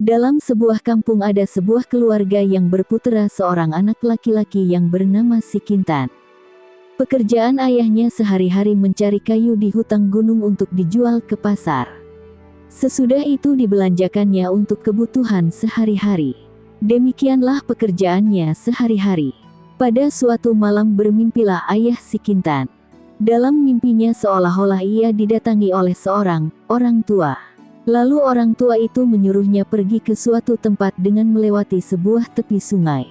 Dalam sebuah kampung ada sebuah keluarga yang berputera seorang anak laki-laki yang bernama Si Kintan. Pekerjaan ayahnya sehari-hari mencari kayu di hutan gunung untuk dijual ke pasar. Sesudah itu dibelanjakannya untuk kebutuhan sehari-hari. Demikianlah pekerjaannya sehari-hari. Pada suatu malam bermimpilah ayah Si Kintan. Dalam mimpinya seolah-olah ia didatangi oleh seorang orang tua. Lalu orang tua itu menyuruhnya pergi ke suatu tempat dengan melewati sebuah tepi sungai.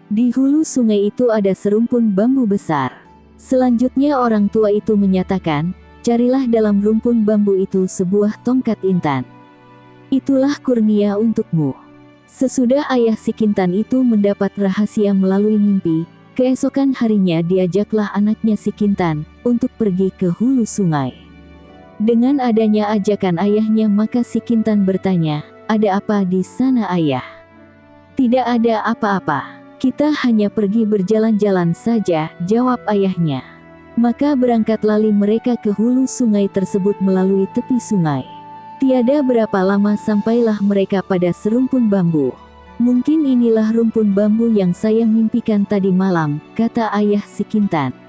Di hulu sungai itu ada serumpun bambu besar. Selanjutnya orang tua itu menyatakan, carilah dalam rumpun bambu itu sebuah tongkat intan. Itulah kurnia untukmu. Sesudah ayah Si Kintan itu mendapat rahasia melalui mimpi, keesokan harinya diajaklah anaknya Si Kintan untuk pergi ke hulu sungai. Dengan adanya ajakan ayahnya maka Si Kintan bertanya, "Ada apa di sana ayah?" "Tidak ada apa-apa. Kita hanya pergi berjalan-jalan saja," jawab ayahnya. Maka berangkatlah mereka ke hulu sungai tersebut melalui tepi sungai. Tiada berapa lama sampailah mereka pada serumpun bambu. "Mungkin inilah rumpun bambu yang saya mimpikan tadi malam," kata ayah Si Kintan.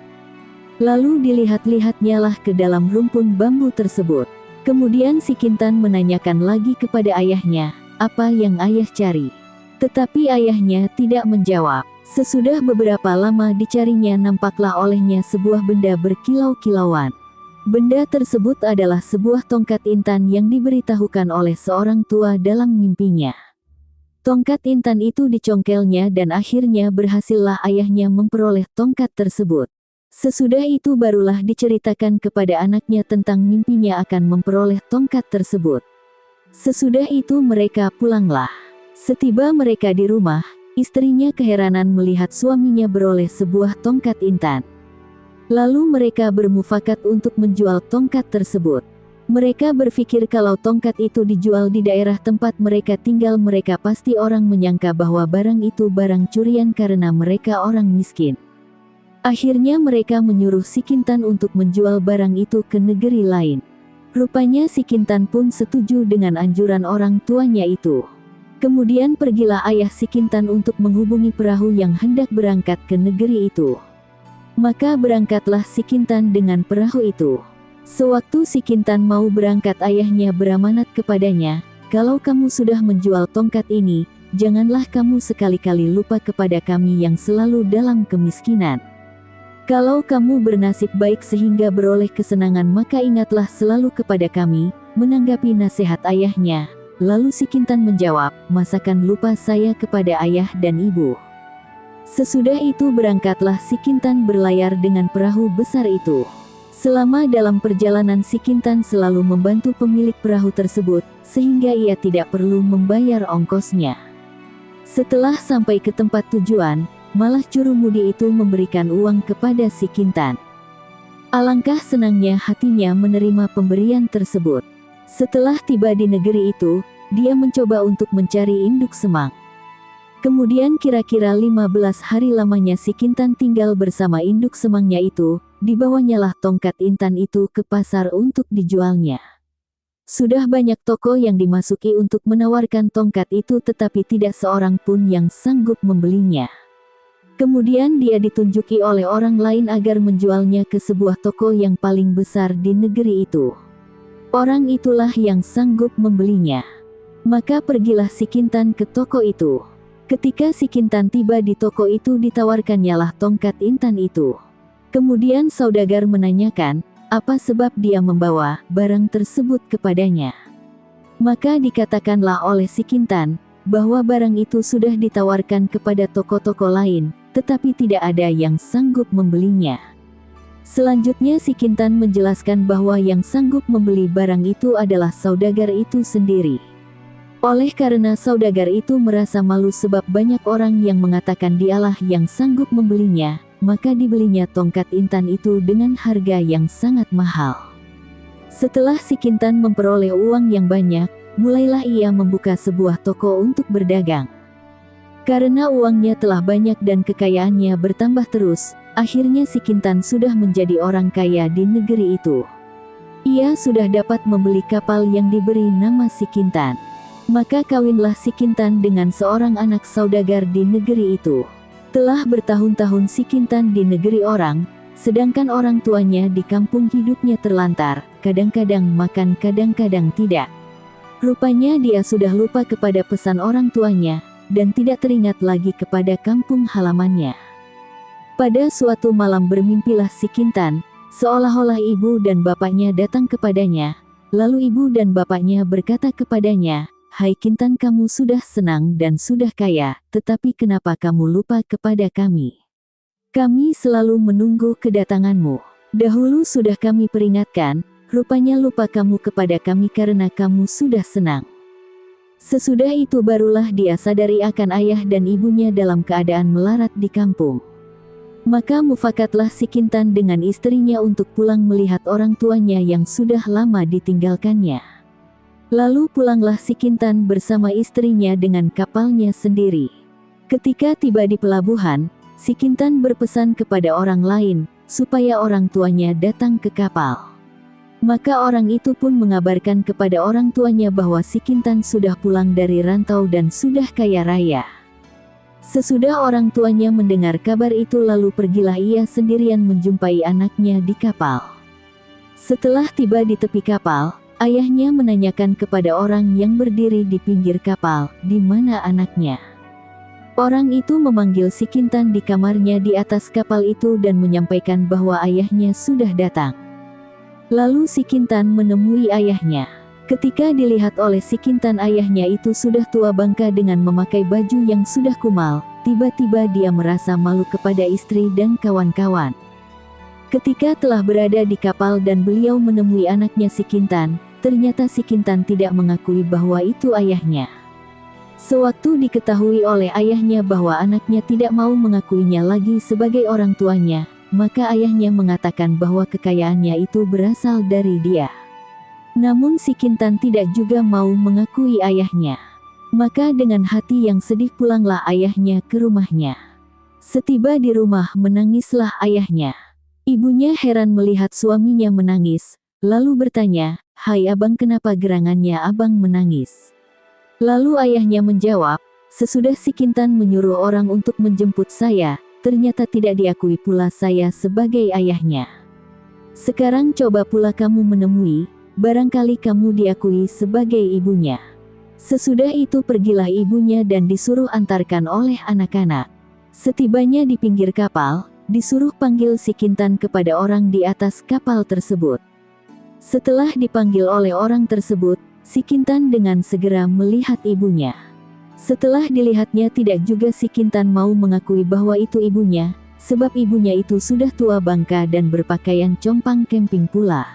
Lalu dilihat-lihatnyalah ke dalam rumpun bambu tersebut. Kemudian Si Kintan menanyakan lagi kepada ayahnya, apa yang ayah cari. Tetapi ayahnya tidak menjawab. Sesudah beberapa lama dicarinya nampaklah olehnya sebuah benda berkilau-kilauan. Benda tersebut adalah sebuah tongkat intan yang diberitahukan oleh seorang tua dalam mimpinya. Tongkat intan itu dicongkelnya dan akhirnya berhasillah ayahnya memperoleh tongkat tersebut. Sesudah itu barulah diceritakan kepada anaknya tentang mimpinya akan memperoleh tongkat tersebut. Sesudah itu mereka pulanglah. Setiba mereka di rumah, istrinya keheranan melihat suaminya beroleh sebuah tongkat intan. Lalu mereka bermufakat untuk menjual tongkat tersebut. Mereka berpikir kalau tongkat itu dijual di daerah tempat mereka tinggal mereka pasti orang menyangka bahwa barang itu barang curian karena mereka orang miskin. Akhirnya mereka menyuruh Si Kintan untuk menjual barang itu ke negeri lain. Rupanya Si Kintan pun setuju dengan anjuran orang tuanya itu. Kemudian pergilah ayah Si Kintan untuk menghubungi perahu yang hendak berangkat ke negeri itu. Maka berangkatlah Si Kintan dengan perahu itu. Sewaktu Si Kintan mau berangkat ayahnya beramanat kepadanya, "Kalau kamu sudah menjual tongkat ini, janganlah kamu sekali-kali lupa kepada kami yang selalu dalam kemiskinan. Kalau kamu bernasib baik sehingga beroleh kesenangan maka ingatlah selalu kepada kami." Menanggapi nasihat ayahnya, lalu Si Kintan menjawab, "Masakan lupa saya kepada ayah dan ibu?" Sesudah itu berangkatlah Si Kintan berlayar dengan perahu besar itu. Selama dalam perjalanan Si Kintan selalu membantu pemilik perahu tersebut, sehingga ia tidak perlu membayar ongkosnya. Setelah sampai ke tempat tujuan, malah jurumudi itu memberikan uang kepada Si Kintan. Alangkah senangnya hatinya menerima pemberian tersebut. Setelah tiba di negeri itu, dia mencoba untuk mencari induk semang. Kemudian kira-kira 15 hari lamanya Si Kintan tinggal bersama induk semangnya itu, dibawanyalah tongkat intan itu ke pasar untuk dijualnya. Sudah banyak toko yang dimasuki untuk menawarkan tongkat itu tetapi tidak seorang pun yang sanggup membelinya. Kemudian dia ditunjuki oleh orang lain agar menjualnya ke sebuah toko yang paling besar di negeri itu. Orang itulah yang sanggup membelinya. Maka pergilah Si Kintan ke toko itu. Ketika Si Kintan tiba di toko itu ditawarkannyalah tongkat intan itu. Kemudian saudagar menanyakan, apa sebab dia membawa barang tersebut kepadanya. Maka dikatakanlah oleh Si Kintan, bahwa barang itu sudah ditawarkan kepada toko-toko lain, tetapi tidak ada yang sanggup membelinya. Selanjutnya Si Kintan menjelaskan bahwa yang sanggup membeli barang itu adalah saudagar itu sendiri. Oleh karena saudagar itu merasa malu sebab banyak orang yang mengatakan dialah yang sanggup membelinya, maka dibelinya tongkat intan itu dengan harga yang sangat mahal. Setelah Si Kintan memperoleh uang yang banyak, mulailah ia membuka sebuah toko untuk berdagang. Karena uangnya telah banyak dan kekayaannya bertambah terus, akhirnya Si Kintan sudah menjadi orang kaya di negeri itu. Ia sudah dapat membeli kapal yang diberi nama Si Kintan. Maka kawinlah si Kintan dengan seorang anak saudagar di negeri itu. Telah bertahun-tahun si Kintan di negeri orang, sedangkan orang tuanya di kampung hidupnya terlantar, kadang-kadang makan kadang-kadang tidak. Rupanya dia sudah lupa kepada pesan orang tuanya, dan tidak teringat lagi kepada kampung halamannya. Pada suatu malam bermimpilah si Kintan, seolah-olah ibu dan bapaknya datang kepadanya, lalu ibu dan bapaknya berkata kepadanya, "Hai Kintan, kamu sudah senang dan sudah kaya, tetapi kenapa kamu lupa kepada kami? Kami selalu menunggu kedatanganmu. Dahulu sudah kami peringatkan, rupanya lupa kamu kepada kami karena kamu sudah senang." Sesudah itu barulah dia sadari akan ayah dan ibunya dalam keadaan melarat di kampung. Maka mufakatlah si Kintan dengan istrinya untuk pulang melihat orang tuanya yang sudah lama ditinggalkannya. Lalu pulanglah si Kintan bersama istrinya dengan kapalnya sendiri. Ketika tiba di pelabuhan, si Kintan berpesan kepada orang lain, supaya orang tuanya datang ke kapal. Maka orang itu pun mengabarkan kepada orang tuanya bahwa si Kintan sudah pulang dari rantau dan sudah kaya raya. Sesudah orang tuanya mendengar kabar itu lalu pergilah ia sendirian menjumpai anaknya di kapal. Setelah tiba di tepi kapal, ayahnya menanyakan kepada orang yang berdiri di pinggir kapal, di mana anaknya. Orang itu memanggil si Kintan di kamarnya di atas kapal itu dan menyampaikan bahwa ayahnya sudah datang. Lalu si Kintan menemui ayahnya. Ketika dilihat oleh si Kintan, ayahnya itu sudah tua bangka dengan memakai baju yang sudah kumal. Tiba-tiba dia merasa malu kepada istri dan kawan-kawan. Ketika telah berada di kapal dan beliau menemui anaknya si Kintan, ternyata si Kintan tidak mengakui bahwa itu ayahnya. Sewaktu diketahui oleh ayahnya bahwa anaknya tidak mau mengakuinya lagi sebagai orang tuanya, maka ayahnya mengatakan bahwa kekayaannya itu berasal dari dia. Namun si Kintan tidak juga mau mengakui ayahnya. Maka dengan hati yang sedih pulanglah ayahnya ke rumahnya. Setiba di rumah menangislah ayahnya. Ibunya heran melihat suaminya menangis, lalu bertanya, "Hai abang, kenapa gerangannya abang menangis?" Lalu ayahnya menjawab, "Sesudah si Kintan menyuruh orang untuk menjemput saya, ternyata tidak diakui pula saya sebagai ayahnya. Sekarang coba pula kamu menemui, barangkali kamu diakui sebagai ibunya." Sesudah itu pergilah ibunya dan disuruh antarkan oleh anak-anak. Setibanya di pinggir kapal, disuruh panggil si Kintan kepada orang di atas kapal tersebut. Setelah dipanggil oleh orang tersebut, si Kintan dengan segera melihat ibunya. Setelah dilihatnya tidak juga si Kintan mau mengakui bahwa itu ibunya, sebab ibunya itu sudah tua bangka dan berpakaian compang camping pula.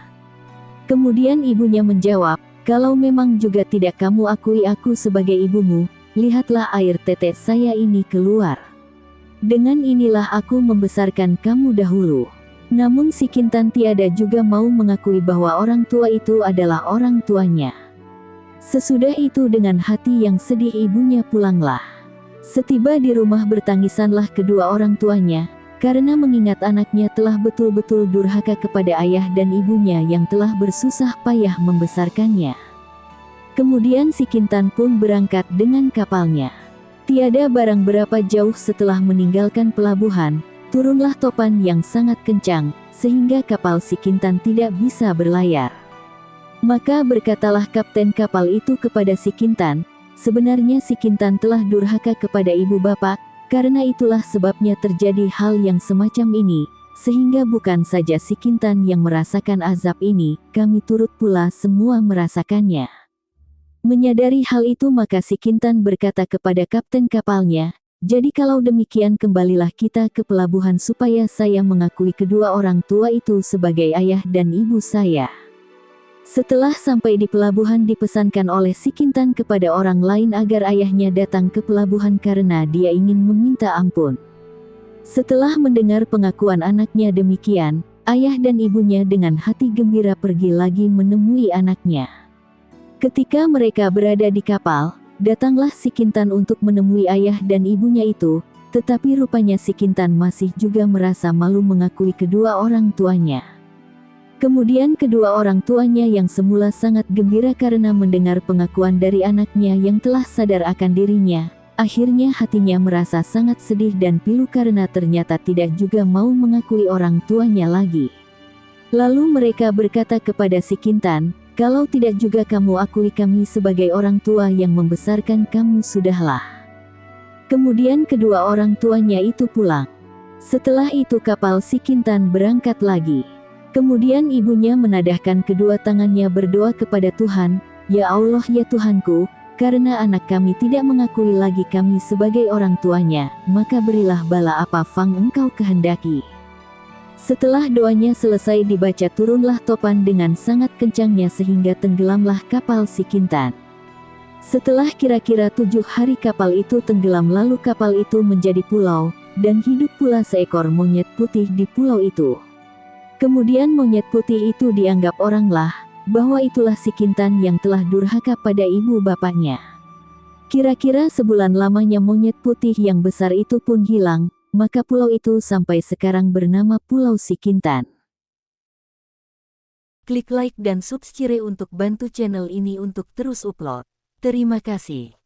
Kemudian ibunya menjawab, "Kalau memang juga tidak kamu akui aku sebagai ibumu, lihatlah air tetek saya ini keluar. Dengan inilah aku membesarkan kamu dahulu." Namun si Kintan tiada juga mau mengakui bahwa orang tua itu adalah orang tuanya. Sesudah itu dengan hati yang sedih ibunya pulanglah. Setiba di rumah bertangisanlah kedua orang tuanya, karena mengingat anaknya telah betul-betul durhaka kepada ayah dan ibunya yang telah bersusah payah membesarkannya. Kemudian si Kintan pun berangkat dengan kapalnya. Tiada barang berapa jauh setelah meninggalkan pelabuhan, turunlah topan yang sangat kencang, sehingga kapal si Kintan tidak bisa berlayar. Maka berkatalah kapten kapal itu kepada si Kintan, "Sebenarnya si Kintan telah durhaka kepada ibu bapak, karena itulah sebabnya terjadi hal yang semacam ini, sehingga bukan saja si Kintan yang merasakan azab ini, kami turut pula semua merasakannya." Menyadari hal itu maka si Kintan berkata kepada kapten kapalnya, "Jadi kalau demikian kembalilah kita ke pelabuhan supaya saya mengakui kedua orang tua itu sebagai ayah dan ibu saya." Setelah sampai di pelabuhan dipesankan oleh si Kintan kepada orang lain agar ayahnya datang ke pelabuhan karena dia ingin meminta ampun. Setelah mendengar pengakuan anaknya demikian, ayah dan ibunya dengan hati gembira pergi lagi menemui anaknya. Ketika mereka berada di kapal, datanglah si Kintan untuk menemui ayah dan ibunya itu, tetapi rupanya si Kintan masih juga merasa malu mengakui kedua orang tuanya. Kemudian kedua orang tuanya yang semula sangat gembira karena mendengar pengakuan dari anaknya yang telah sadar akan dirinya, akhirnya hatinya merasa sangat sedih dan pilu karena ternyata tidak juga mau mengakui orang tuanya lagi. Lalu mereka berkata kepada si Kintan, "Kalau tidak juga kamu akui kami sebagai orang tua yang membesarkan kamu sudahlah." Kemudian kedua orang tuanya itu pulang. Setelah itu kapal si Kintan berangkat lagi. Kemudian ibunya menadahkan kedua tangannya berdoa kepada Tuhan, "Ya Allah ya Tuhanku, karena anak kami tidak mengakui lagi kami sebagai orang tuanya, maka berilah bala apa Fang Engkau kehendaki." Setelah doanya selesai dibaca turunlah topan dengan sangat kencangnya sehingga tenggelamlah kapal si Kintan. Setelah kira-kira 7 hari kapal itu tenggelam lalu kapal itu menjadi pulau, dan hidup pula seekor monyet putih di pulau itu. Kemudian monyet putih itu dianggap oranglah, bahwa itulah si Kintan yang telah durhaka pada ibu bapaknya. Kira-kira sebulan lamanya monyet putih yang besar itu pun hilang, maka pulau itu sampai sekarang bernama Pulau Si Kintan. Klik like dan subscribe untuk bantu channel ini untuk terus upload. Terima kasih.